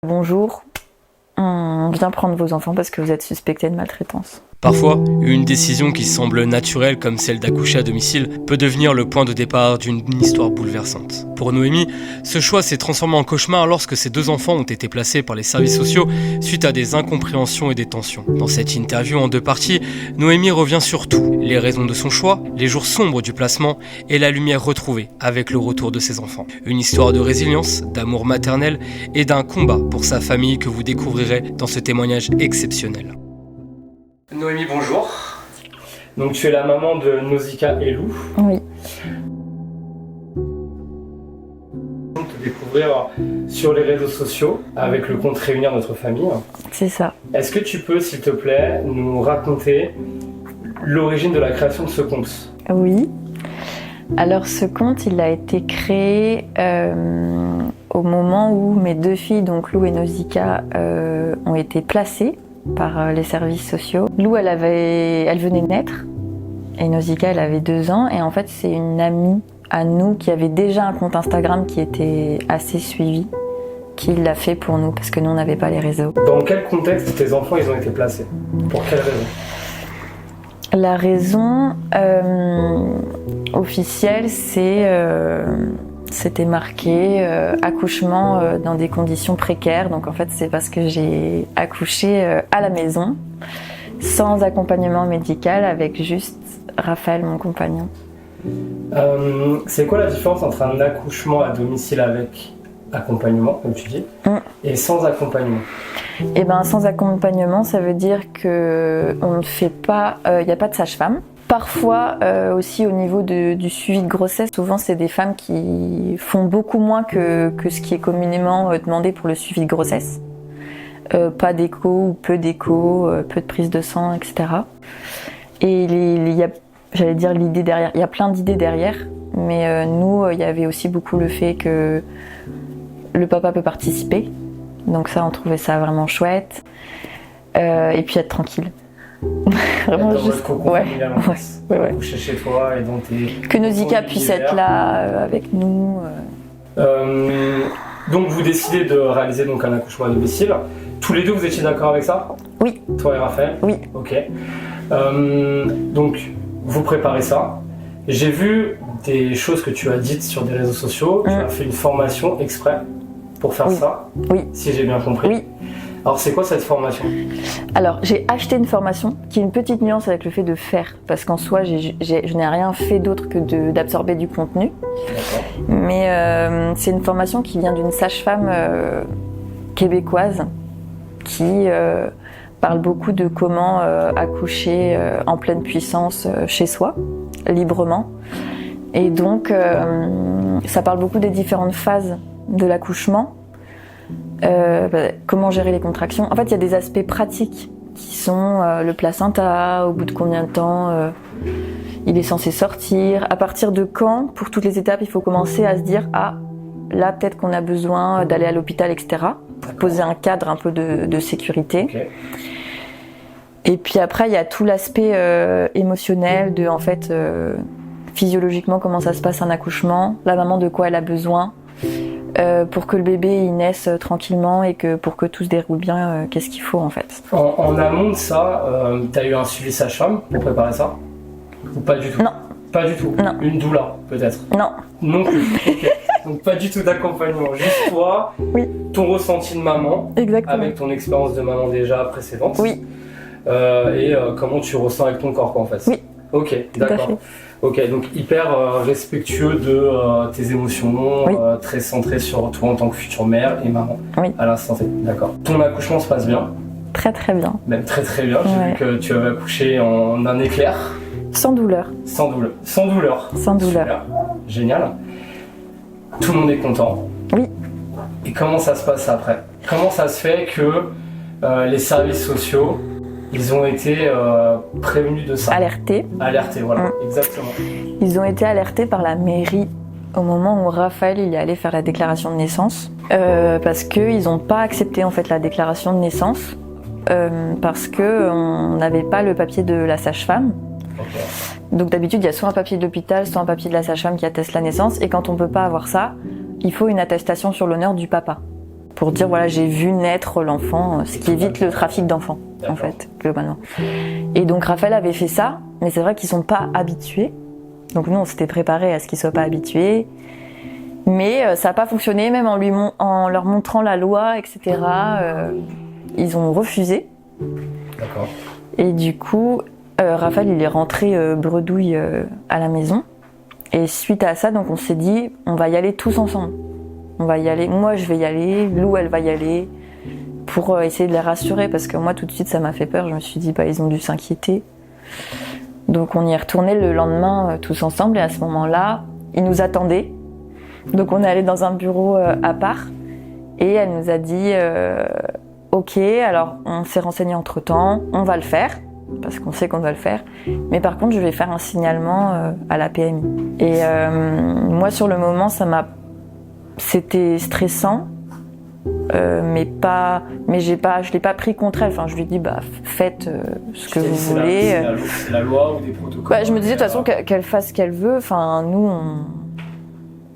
Bonjour, on vient prendre vos enfants parce que vous êtes suspecté de maltraitance. Parfois, une décision qui semble naturelle comme celle d'accoucher à domicile peut devenir le point de départ d'une histoire bouleversante. Pour Noémie, ce choix s'est transformé en cauchemar lorsque ses deux enfants ont été placés par les services sociaux suite à des incompréhensions et des tensions. Dans cette interview en deux parties, Noémie revient sur tout, les raisons de son choix, les jours sombres du placement et la lumière retrouvée avec le retour de ses enfants. Une histoire de résilience, d'amour maternel et d'un combat pour sa famille que vous découvrirez dans ce témoignage exceptionnel. Noémie, bonjour. Donc tu es la maman de Nausicaa et Lou. Oui. On te découvrir sur les réseaux sociaux avec le compte Réunir notre famille. C'est ça. Est-ce que tu peux, s'il te plaît, nous raconter l'origine de la création de ce compte ? Oui. Alors ce compte, il a été créé au moment où mes deux filles, donc Lou et Nausicaa, ont été placées par les services sociaux. Lou, elle venait de naître et Nausicaa, elle avait 2 ans. Et en fait, c'est une amie à nous qui avait déjà un compte Instagram qui était assez suivi, qui l'a fait pour nous parce que nous, on n'avait pas les réseaux. Dans quel contexte tes enfants ils ont été placés ? Pour quelle raison ? La raison officielle, c'était marqué accouchement dans des conditions précaires. Donc en fait, c'est parce que j'ai accouché à la maison, sans accompagnement médical, avec juste Raphaël, mon compagnon. C'est quoi la différence entre un accouchement à domicile avec accompagnement, comme tu dis, et sans accompagnement ? Eh ben, sans accompagnement, ça veut dire que on ne fait pas, il n'y a pas de sage-femme. Parfois, aussi au niveau du suivi de grossesse, souvent c'est des femmes qui font beaucoup moins que ce qui est communément demandé pour le suivi de grossesse. Pas d'écho ou peu d'écho, peu de prise de sang, etc. Et il y a, j'allais dire l'idée derrière, il y a plein d'idées derrière, mais nous, il y avait aussi beaucoup le fait que le papa peut participer. Donc ça, on trouvait ça vraiment chouette. Et puis être tranquille. Vraiment juste ouais. Coucher chez toi et donc que Nausicaa puisse être là avec nous. Donc vous décidez de réaliser donc un accouchement à domicile. Tous les deux, vous étiez d'accord avec ça ? Oui. Toi et Raphaël ? Oui. Ok. Donc vous préparez ça. J'ai vu des choses que tu as dites sur des réseaux sociaux. Tu as fait une formation exprès pour faire ça. Oui. Si j'ai bien compris. Oui. Alors c'est quoi cette formation ? Alors j'ai acheté une formation qui est une petite nuance avec le fait de faire, parce qu'en soi je n'ai rien fait d'autre que d'absorber du contenu. D'accord. Mais c'est une formation qui vient d'une sage-femme québécoise qui parle beaucoup de comment accoucher en pleine puissance chez soi, librement. Et donc ça parle beaucoup des différentes phases de l'accouchement. Comment gérer les contractions. En fait, il y a des aspects pratiques qui sont le placenta, au bout de combien de temps il est censé sortir, à partir de quand, pour toutes les étapes, il faut commencer à se dire ah, là peut-être qu'on a besoin d'aller à l'hôpital, etc. Pour poser un cadre un peu de sécurité. Okay. Et puis après, il y a tout l'aspect émotionnel de, en fait, physiologiquement, comment ça se passe un accouchement, la maman de quoi elle a besoin. Pour que le bébé il naisse tranquillement et que pour que tout se déroule bien, qu'est-ce qu'il faut en fait. En amont de ça, t'as eu un suivi sage-femme pour préparer ça ? Ou pas du tout ? Non. Pas du tout ? Non. Une doula peut-être ? Non. Non plus. Okay. Donc pas du tout d'accompagnement, juste toi, oui. Ton ressenti de maman, exactement. Avec ton expérience de maman déjà précédente. Oui. Et comment tu ressens avec ton corps quoi, en fait. Oui. Ok, d'accord. Ok, donc hyper respectueux de tes émotions, oui. Très centré sur toi en tant que future mère et maman. Oui. À l'instant T, d'accord. Ton accouchement se passe bien ? Très très bien. Même très très bien, j'ai vu que tu avais accouché en un éclair. Sans douleur. Sans douleur. Sans douleur. Sans douleur. Super. Génial. Tout le monde est content. Oui. Et comment ça se passe après ? Comment ça se fait que les services sociaux ils ont été prévenus de ça ? Alertés, voilà, exactement. Ils ont été alertés par la mairie au moment où Raphaël il est allé faire la déclaration de naissance, parce qu'ils n'ont pas accepté en fait la déclaration de naissance, parce qu'on n'avait pas le papier de la sage-femme. Okay. Donc d'habitude il y a soit un papier de l'hôpital, soit un papier de la sage-femme qui atteste la naissance, et quand on ne peut pas avoir ça, il faut une attestation sur l'honneur du papa. pour dire voilà, j'ai vu naître l'enfant, ce qui évite le trafic d'enfants, en fait, globalement. Et donc Raphaël avait fait ça, mais c'est vrai qu'ils sont pas habitués. Donc nous, on s'était préparés à ce qu'ils soient pas habitués. Mais ça n'a pas fonctionné, même en leur montrant la loi, etc. Ils ont refusé. D'accord. Et du coup, Raphaël, il est rentré bredouille à la maison. Et suite à ça, donc on s'est dit, on va y aller tous ensemble. On va y aller. Moi, je vais y aller. Lou, elle va y aller. Pour essayer de les rassurer, parce que moi, tout de suite, ça m'a fait peur. Je me suis dit, ils ont dû s'inquiéter. Donc on y est retourné le lendemain tous ensemble. Et à ce moment-là, ils nous attendaient. Donc on est allé dans un bureau à part. Et elle nous a dit, ok, alors on s'est renseigné entre-temps. On va le faire. Parce qu'on sait qu'on doit le faire. Mais par contre, je vais faire un signalement à la PMI. Et moi, sur le moment, c'était stressant, mais je l'ai pas pris contre elle. Enfin, je lui ai dit, faites ce que vous voulez. C'est la loi ou des protocoles. Je me disais de toute façon qu'elle fasse ce qu'elle veut. Enfin, nous,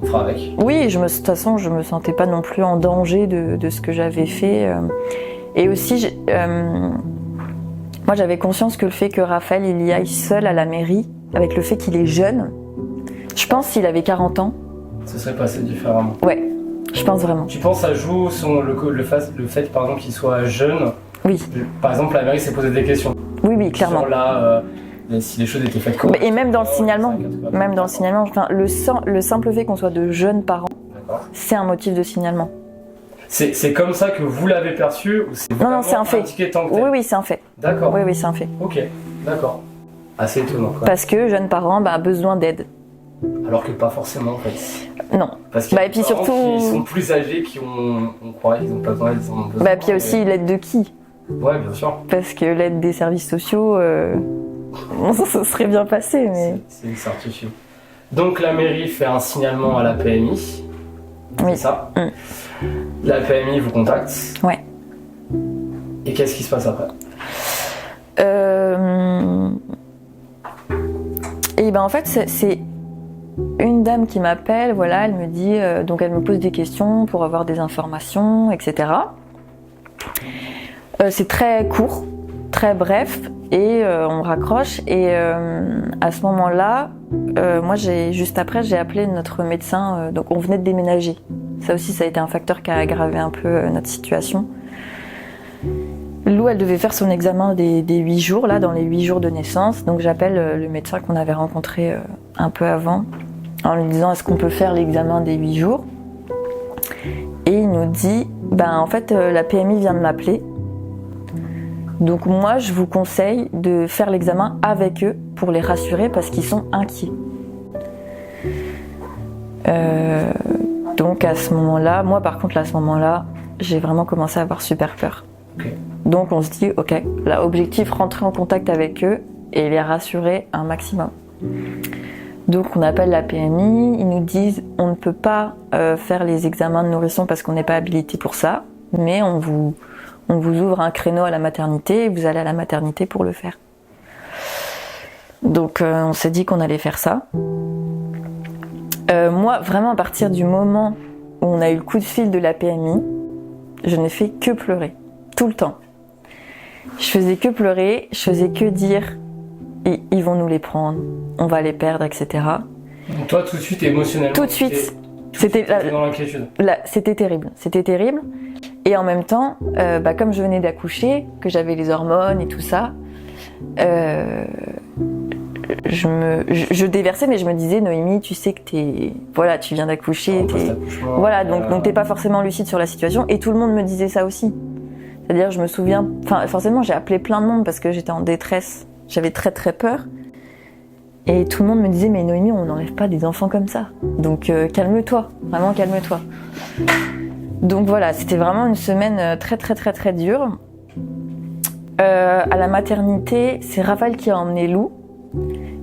on fera avec. Oui, de toute façon, je me sentais pas non plus en danger de ce que j'avais fait. Et aussi, moi, j'avais conscience que le fait que Raphaël il y aille seul à la mairie, avec le fait qu'il est jeune, je pense s'il avait 40 ans. Ça serait passé différemment. Ouais, je pense vraiment. Tu penses que ça joue sur le fait qu'il soit jeune? Oui. Par exemple, la mairie s'est posé des questions. Oui, clairement. Sur là, si les choses étaient faites correctement. Et même dans le signalement, le simple fait qu'on soit de jeunes parents, c'est un motif de signalement. C'est comme ça que vous l'avez perçu ou c'est Non, c'est un fait. Oui, c'est un fait. D'accord. Oui, c'est un fait. Ok, d'accord. Assez étonnant, quoi. Parce que jeunes parents, besoin d'aide. Alors que pas forcément, en fait. Non. Parce qu'il y a et puis surtout, qui sont plus âgés, on croit qu'ils n'ont pas besoin d'aide, ils en ont besoin. Puis il y a aussi l'aide de qui? Ouais, bien sûr. Parce que l'aide des services sociaux, ça serait bien passé, mais... C'est une certitude. Donc la mairie fait un signalement à la PMI. Oui. C'est ça. La PMI vous contacte. Ouais. Et qu'est-ce qui se passe après? Et en fait, c'est une dame qui m'appelle, voilà, elle me dit, donc elle me pose des questions pour avoir des informations, etc. C'est très court, très bref, et on raccroche. Et à ce moment-là, moi, juste après, j'ai appelé notre médecin. Donc, on venait de déménager. Ça aussi, ça a été un facteur qui a aggravé un peu notre situation. Lou, elle devait faire son examen des 8 jours, là, dans les 8 jours de naissance. Donc, j'appelle le médecin qu'on avait rencontré un peu avant, en lui disant, est-ce qu'on peut faire l'examen des 8 jours? Et il nous dit, en fait, la PMI vient de m'appeler. Donc moi, je vous conseille de faire l'examen avec eux pour les rassurer parce qu'ils sont inquiets. Donc à ce moment-là, moi par contre, à ce moment-là, j'ai vraiment commencé à avoir super peur. Okay. Donc on se dit, ok, là, objectif, rentrer en contact avec eux et les rassurer un maximum. Donc on appelle la PMI, ils nous disent, on ne peut pas faire les examens de nourrisson parce qu'on n'est pas habilité pour ça, mais on vous ouvre un créneau à la maternité et vous allez à la maternité pour le faire. Donc on s'est dit qu'on allait faire ça. Moi, vraiment, à partir du moment où on a eu le coup de fil de la PMI, je n'ai fait que pleurer, tout le temps. Je faisais que pleurer, je faisais que dire « ils vont nous les prendre, on va les perdre, etc. » Donc toi, tout de suite, émotionnellement, tout de suite, c'était dans l'inquiétude. C'était terrible. Et en même temps, comme je venais d'accoucher, que j'avais les hormones et tout ça, je déversais, mais je me disais, Noémie, tu sais que tu viens d'accoucher, voilà, donc t'es pas forcément lucide sur la situation. Et tout le monde me disait ça aussi. C'est-à-dire, je me souviens, forcément, j'ai appelé plein de monde parce que j'étais en détresse, j'avais très très peur. Et tout le monde me disait, mais Noémie, on n'enlève pas des enfants comme ça. Donc calme-toi, vraiment calme-toi. Donc voilà, c'était vraiment une semaine très très très très dure. À la maternité, c'est Raphaël qui a emmené Lou.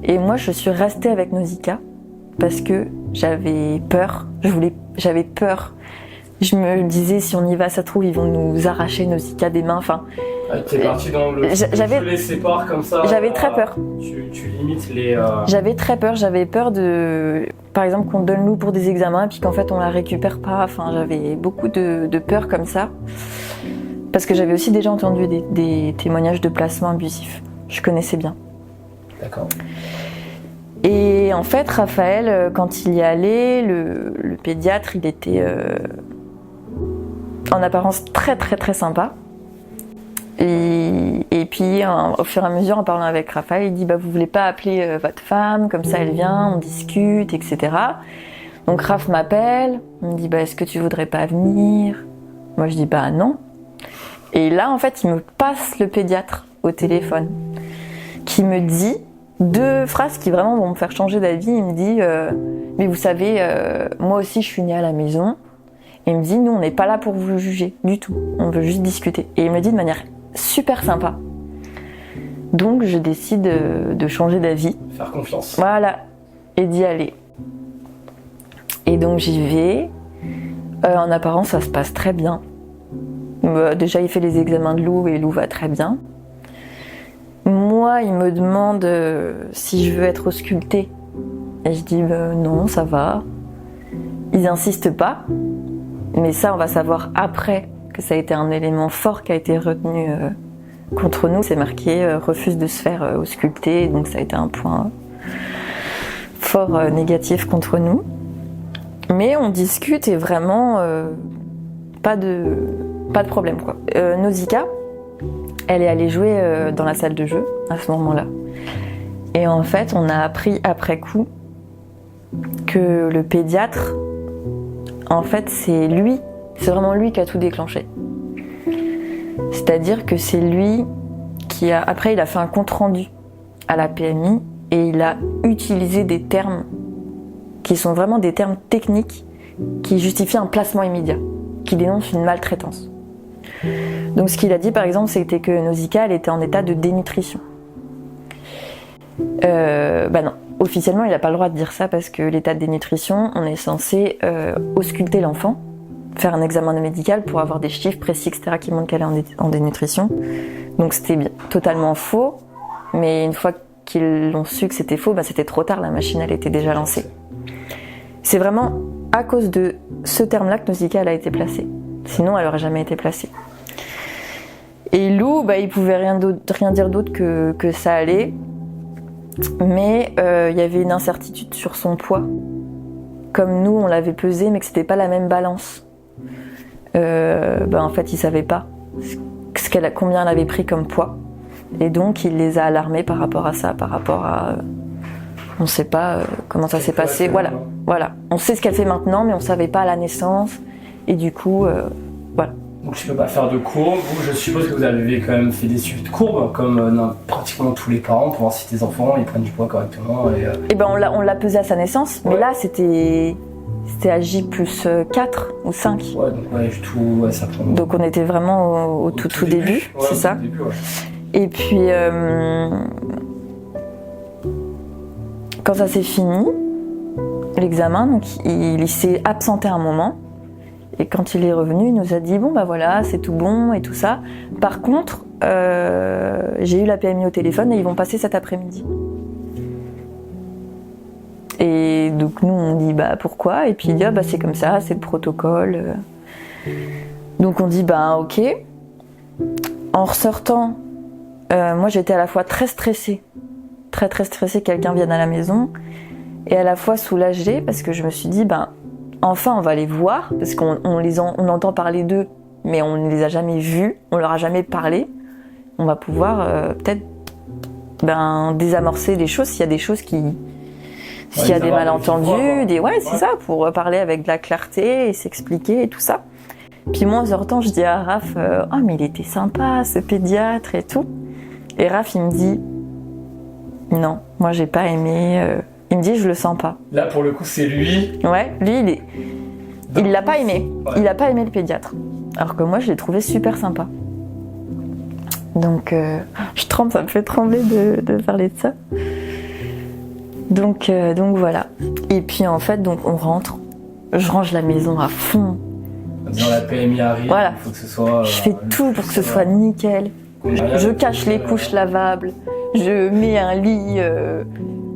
Et moi, je suis restée avec Nausicaa parce que j'avais peur. J'avais peur Je me disais, si on y va, ça se trouve, ils vont nous arracher nos Zika des mains. Enfin, t'es parti dans le... Tu les sépares comme ça. J'avais très peur. Tu limites les... J'avais très peur. J'avais peur de... Par exemple, qu'on donne Lou pour des examens et puis qu'en fait, on la récupère pas. Enfin, j'avais beaucoup de peur comme ça. Parce que j'avais aussi déjà entendu des témoignages de placement abusif. Je connaissais bien. D'accord. Et en fait, Raphaël, quand il y allait, le pédiatre, il était en apparence très très très sympa. Et puis, au fur et à mesure, en parlant avec Raphaël, il dit bah, vous voulez pas appeler votre femme, comme ça elle vient, on discute, etc. Donc Raph m'appelle, il me dit bah, est-ce que tu voudrais pas venir? Moi je dis bah non. Et là, en fait, il me passe le pédiatre au téléphone, qui me dit 2 phrases qui vraiment vont me faire changer d'avis. Il me dit mais vous savez, moi aussi je suis née à la maison. Et il me dit nous on n'est pas là pour vous juger du tout, on veut juste discuter. Et il me dit de manière super sympa. Donc je décide de changer d'avis. Faire confiance. Voilà, et d'y aller. Et donc j'y vais. En apparence ça se passe très bien. Déjà il fait les examens de Lou et Lou va très bien. Moi, il me demande si je veux être auscultée. Et je dis non, ça va. Ils insistent pas. Mais ça, on va savoir après que ça a été un élément fort qui a été retenu contre nous. C'est marqué refuse de se faire ausculter. Donc ça a été un point fort négatif contre nous. Mais on discute et vraiment pas de problème, quoi. Nausicaa, elle est allée jouer dans la salle de jeu à ce moment-là. Et en fait, on a appris après coup que le pédiatre, en fait, c'est vraiment lui qui a tout déclenché. C'est-à-dire que c'est lui qui a... Après, il a fait un compte-rendu à la PMI et il a utilisé des termes qui sont vraiment des termes techniques qui justifient un placement immédiat, qui dénoncent une maltraitance. Donc ce qu'il a dit par exemple, c'était que Nausicaa, elle était en état de dénutrition. Non, officiellement il n'a pas le droit de dire ça parce que l'état de dénutrition, on est censé ausculter l'enfant, faire un examen médical pour avoir des chiffres précis, etc. qui montrent qu'elle est en dénutrition. Donc c'était totalement faux, mais une fois qu'ils l'ont su que c'était faux, c'était trop tard, la machine elle était déjà lancée. C'est vraiment à cause de ce terme-là que Nausicaa elle a été placée. Sinon elle n'aurait jamais été placée. Et Lou, il pouvait rien dire d'autre que ça allait. Mais il y avait une incertitude sur son poids. Comme nous, on l'avait pesé, mais que c'était pas la même balance. En fait, il savait pas combien elle avait pris comme poids. Et donc, il les a alarmés par rapport à ça, par rapport à... on sait pas comment ça s'est passé. Voilà. On sait ce qu'elle fait maintenant, mais on savait pas à la naissance. Et du coup, voilà. Donc tu peux pas faire de courbes. Vous, je suppose que vous avez quand même fait des suivis de courbes, comme pratiquement tous les parents, pour voir si tes enfants ils prennent du poids correctement. On l'a pesé à sa naissance, mais là c'était à J plus 4 ou 5. Ouais, donc ça prend... Donc on était vraiment au tout début, c'est ça. Début, ouais. Et puis quand ça s'est fini, l'examen, donc il s'est absenté un moment. Et quand il est revenu, il nous a dit bon voilà, c'est tout bon et tout ça. Par contre, j'ai eu la PMI au téléphone et ils vont passer cet après-midi. Et donc nous on dit pourquoi? Et puis il dit c'est comme ça, c'est le protocole. Donc on dit ok. En ressortant, moi j'étais à la fois très stressée, très très stressée que quelqu'un vienne à la maison, et à la fois soulagée parce que je me suis dit enfin, on va les voir, parce qu'on entend parler d'eux, mais on ne les a jamais vus, on leur a jamais parlé. On va pouvoir peut-être désamorcer des choses, s'il y a des choses s'il y a des malentendus, c'est ça, pour parler avec de la clarté et s'expliquer et tout ça. Puis moi, en sortant, je dis à Raph, mais il était sympa, ce pédiatre et tout. Et Raph, il me dit, non, moi j'ai pas aimé... Il me dit, je le sens pas. Là, pour le coup, c'est lui. Ouais, lui, il l'a pas aimé. Ouais. Il a pas aimé le pédiatre. Alors que moi, je l'ai trouvé super sympa. Donc, je tremble, ça me fait trembler de parler de ça. Donc voilà. Et puis, en fait, on rentre. Je range la maison à fond. Dans la PMI arrive, Voilà. il faut que ce soit... Je fais tout pour que ce soit nickel. Je cache les couches lavables, je mets un lit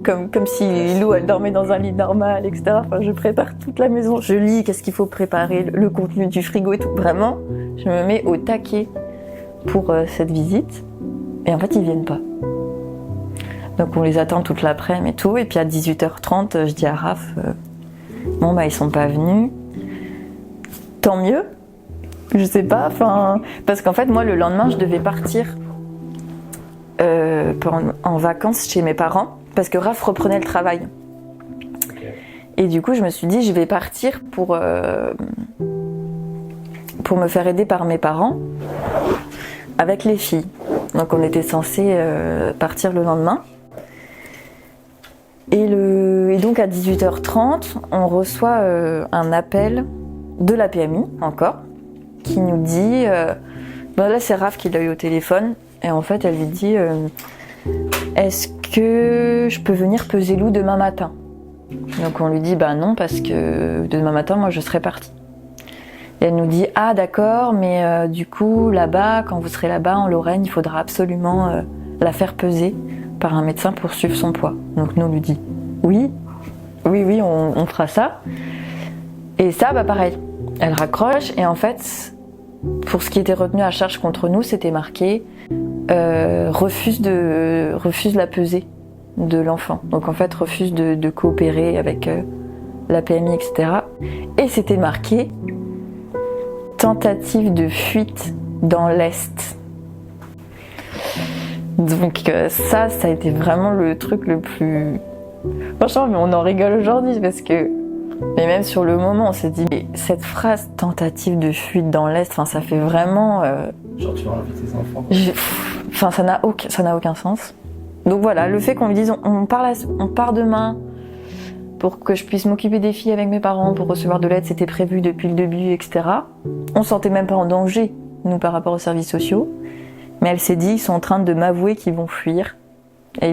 comme si Lou elle dormait dans un lit normal, etc. Enfin, je prépare toute la maison, je lis qu'est-ce qu'il faut préparer, le contenu du frigo et tout. Vraiment, je me mets au taquet pour cette visite. Et en fait, ils viennent pas. Donc on les attend toute l'après-midi et tout. Et puis à 18h30, je dis à Raph, bon bah ils sont pas venus. Tant mieux. Je sais pas, parce qu'en fait moi le lendemain je devais partir en vacances chez mes parents parce que Raph reprenait le travail. Okay. Et du coup je me suis dit je vais partir pour me faire aider par mes parents avec les filles. Donc on était censé partir le lendemain. Et donc à 18h30 on reçoit un appel de la PMI encore, qui nous dit, là c'est Raph qui l'a eu au téléphone, et en fait elle lui dit est-ce que je peux venir peser Lou demain matin? Donc on lui dit bah non parce que demain matin moi je serai partie. Et elle nous dit ah d'accord mais du coup là-bas, quand vous serez là-bas en Lorraine, il faudra absolument la faire peser par un médecin pour suivre son poids. Donc nous on lui dit oui on fera ça. Et ça bah pareil, elle raccroche et en fait pour ce qui était retenu à charge contre nous, c'était marqué refuse la pesée de l'enfant. Donc en fait refuse de coopérer avec la PMI, etc. Et c'était marqué tentative de fuite dans l'Est. Donc ça a été vraiment le truc le plus... Franchement, mais on en rigole aujourd'hui parce que... Mais même sur le moment, on s'est dit, mais cette phrase tentative de fuite dans l'Est, ça fait vraiment... Genre tu vas enlever tes enfants. Ça n'a aucun sens. Donc voilà, le fait qu'on lui dise, on part demain pour que je puisse m'occuper des filles avec mes parents, pour recevoir de l'aide, c'était prévu depuis le début, etc. On se sentait même pas en danger, nous, par rapport aux services sociaux. Mais elle s'est dit, ils sont en train de m'avouer qu'ils vont fuir. Et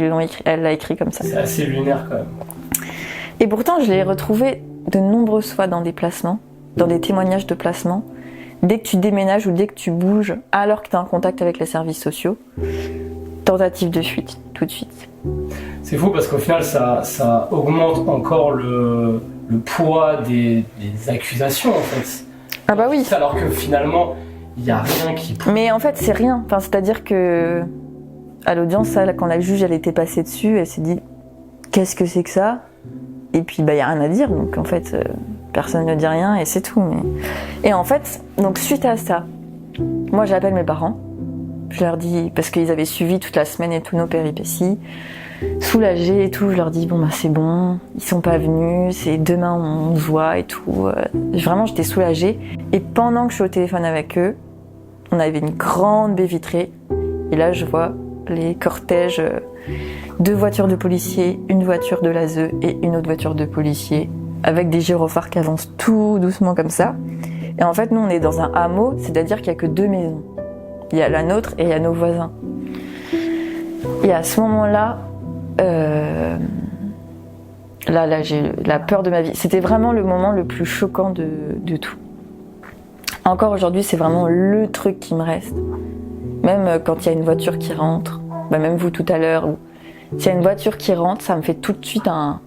elle l'a écrit comme ça. C'est assez lunaire quand même. Et pourtant, je l'ai retrouvée de nombreuses fois dans des placements, dans des témoignages de placement. Dès que tu déménages ou dès que tu bouges, alors que tu es en contact avec les services sociaux, tentative de fuite, tout de suite. C'est fou parce qu'au final, ça augmente encore le poids des accusations en fait. Ah bah oui. Alors que finalement, il n'y a rien qui... Mais en fait, c'est rien. C'est-à-dire que à l'audience, quand la juge elle était passée dessus, elle s'est dit qu'est-ce que c'est que ça? Et puis il n'y a rien à dire, donc en fait personne ne dit rien et c'est tout. Et en fait, donc suite à ça, moi j'appelle mes parents, je leur dis, parce qu'ils avaient suivi toute la semaine et tous nos péripéties, soulagés et tout, je leur dis bon bah c'est bon, ils sont pas venus, c'est demain on se voit et tout. Vraiment j'étais soulagée. Et pendant que je suis au téléphone avec eux, on avait une grande baie vitrée et là je vois les cortèges, 2 voitures de policiers, une voiture de l'ASE et une autre voiture de policiers avec des gyrophares qui avancent tout doucement comme ça. Et en fait nous on est dans un hameau, c'est-à-dire qu'il n'y a que 2 maisons. Il y a la nôtre et il y a nos voisins. Et à ce moment-là, là j'ai la peur de ma vie. C'était vraiment le moment le plus choquant de tout. Encore aujourd'hui, c'est vraiment le truc qui me reste. Même quand il y a une voiture qui rentre, même vous tout à l'heure, s'il y a une voiture qui rentre, ça me fait tout de suite un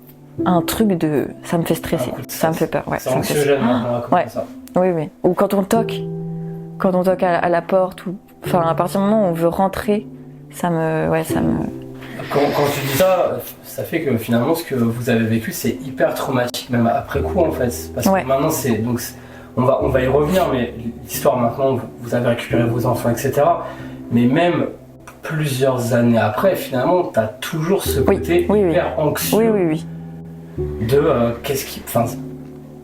truc de... Ça me fait stresser, ça me fait peur. Ouais, c'est anxiogène, ouais. Ça. Oui. Ou quand on toque à la porte, à partir du moment où on veut rentrer, ça me... Quand tu dis ça, ça fait que finalement ce que vous avez vécu c'est hyper traumatique même après coup en fait. Parce que maintenant on va y revenir, mais l'histoire maintenant, vous avez récupéré vos enfants, etc. Mais même plusieurs années après, finalement, tu as toujours ce côté hyper anxieux de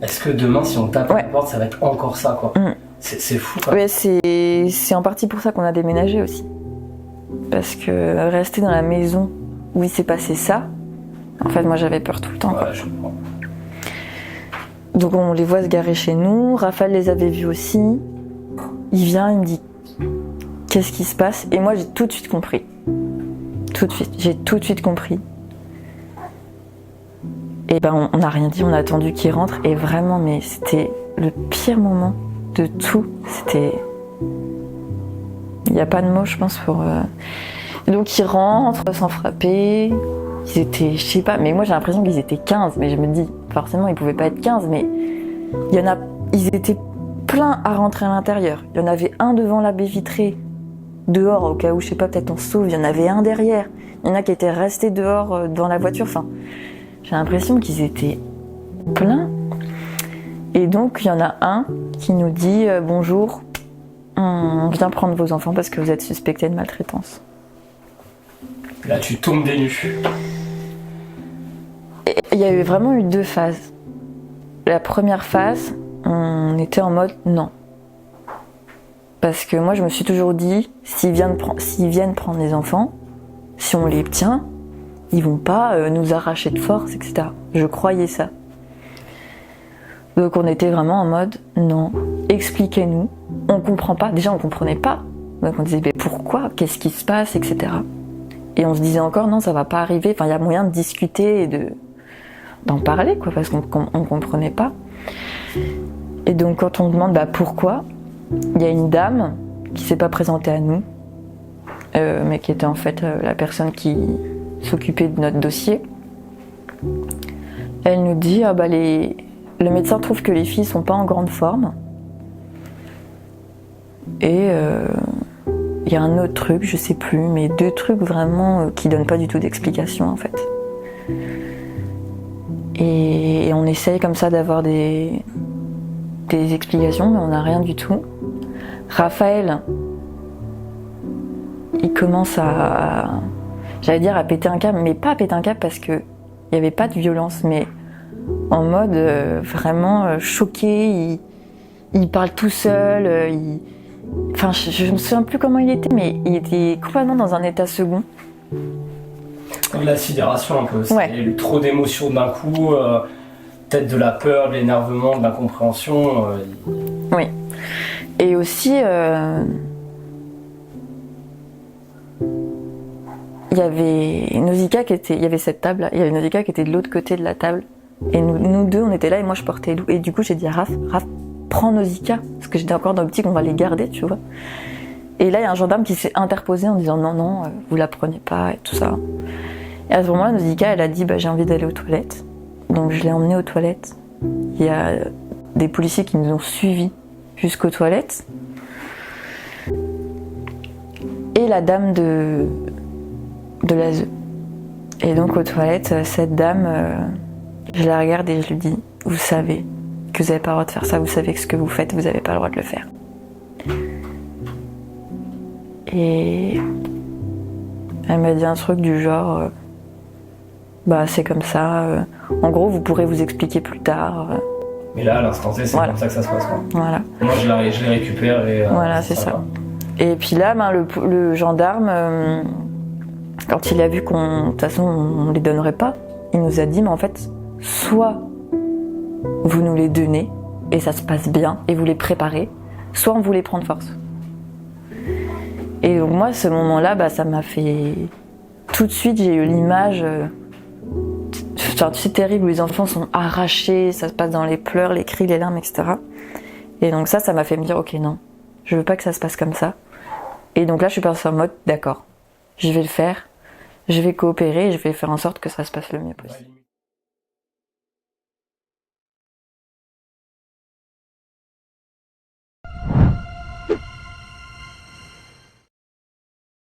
est-ce que demain si on tape à la porte ça va être encore ça quoi. C'est fou quoi. Ouais, c'est en partie pour ça qu'on a déménagé aussi. Parce que rester dans la maison où il s'est passé ça, en fait moi j'avais peur tout le temps. Ouais, je comprends. Donc on les voit se garer chez nous, Raphaël les avait vus aussi. Il vient, il me dit qu'est-ce qui se passe? Et moi j'ai tout de suite compris. J'ai tout de suite compris. Et on n'a rien dit, on a attendu qu'il rentre et vraiment mais c'était le pire moment de tout. C'était... Il n'y a pas de mots, je pense, pour... Donc ils rentrent sans frapper. Ils étaient, je sais pas, mais moi j'ai l'impression qu'ils étaient 15. Mais je me dis, forcément, ils pouvaient pas être 15, mais ils étaient pleins à rentrer à l'intérieur. Il y en avait un devant la baie vitrée, dehors, au cas où, je sais pas, peut-être on se sauve. Il y en avait un derrière. Il y en a qui étaient restés dehors dans la voiture. Enfin, j'ai l'impression qu'ils étaient pleins. Et donc, il y en a un qui nous dit bonjour, on vient prendre vos enfants parce que vous êtes suspecté de maltraitance. Là, tu tombes des nues. Il y a eu vraiment eu 2 phases. La première phase, on était en mode non. Parce que moi, je me suis toujours dit, s'ils viennent prendre les enfants, si on les tient, ils vont pas nous arracher de force, etc. Je croyais ça. Donc on était vraiment en mode non, expliquez-nous. On comprend pas. Déjà, on comprenait pas. Donc on disait mais pourquoi, qu'est-ce qui se passe, etc. Et on se disait encore non, ça va pas arriver. Enfin, il y a moyen de discuter et d'en parler, quoi, parce qu'on comprenait pas. Et donc quand on demande pourquoi, il y a une dame qui s'est pas présentée à nous, mais qui était en fait la personne qui s'occupait de notre dossier. Elle nous dit le médecin trouve que les filles sont pas en grande forme. Et il y a un autre truc, je sais plus, mais 2 trucs vraiment qui donnent pas du tout d'explication en fait. Et on essaye comme ça d'avoir des explications, mais on n'a rien du tout. Raphaël, il commence j'allais dire à péter un câble, mais pas à péter un câble parce que il n'y avait pas de violence, mais en mode vraiment choqué, il parle tout seul, enfin je me souviens plus comment il était, mais il était complètement dans un état second. La sidération un peu, c'est ouais. Trop d'émotions d'un coup, peut-être de la peur, de l'énervement, de l'incompréhension. Oui. Et aussi, il y avait Nausicaa il y avait cette table, il y avait Nausicaa qui était de l'autre côté de la table. Et nous deux, on était là et moi je portais Lou. Et du coup, j'ai dit à Raph, prends Nausicaa. Parce que j'étais encore dans l'optique, on va les garder, tu vois. Et là, il y a un gendarme qui s'est interposé en disant non, vous la prenez pas et tout ça. Et à ce moment-là, Nausicaa, elle a dit j'ai envie d'aller aux toilettes. Donc je l'ai emmenée aux toilettes. Il y a des policiers qui nous ont suivis jusqu'aux toilettes. Et la dame de l'ASE. Et donc aux toilettes, cette dame, je la regarde et je lui dis vous savez que vous n'avez pas le droit de faire ça, vous savez que ce que vous faites, vous n'avez pas le droit de le faire. Et elle m'a dit un truc du genre c'est comme ça, en gros vous pourrez vous expliquer plus tard. Mais là à l'instant T, c'est comme ça que ça se passe, quoi. Voilà. Moi je les récupère et voilà, c'est ça. Et puis là le gendarme, quand il a vu de toute façon on les donnerait pas, il nous a dit mais en fait soit vous nous les donnez et ça se passe bien et vous les préparez, soit on vous les prend de force. Et donc moi, à ce moment-là, ça m'a fait... Tout de suite, j'ai eu l'image... c'est terrible, où les enfants sont arrachés, ça se passe dans les pleurs, les cris, les larmes, etc. Et donc ça m'a fait me dire, ok, non, je veux pas que ça se passe comme ça. Et donc là, je suis passée en mode, d'accord, je vais le faire, je vais coopérer, je vais faire en sorte que ça se passe le mieux possible.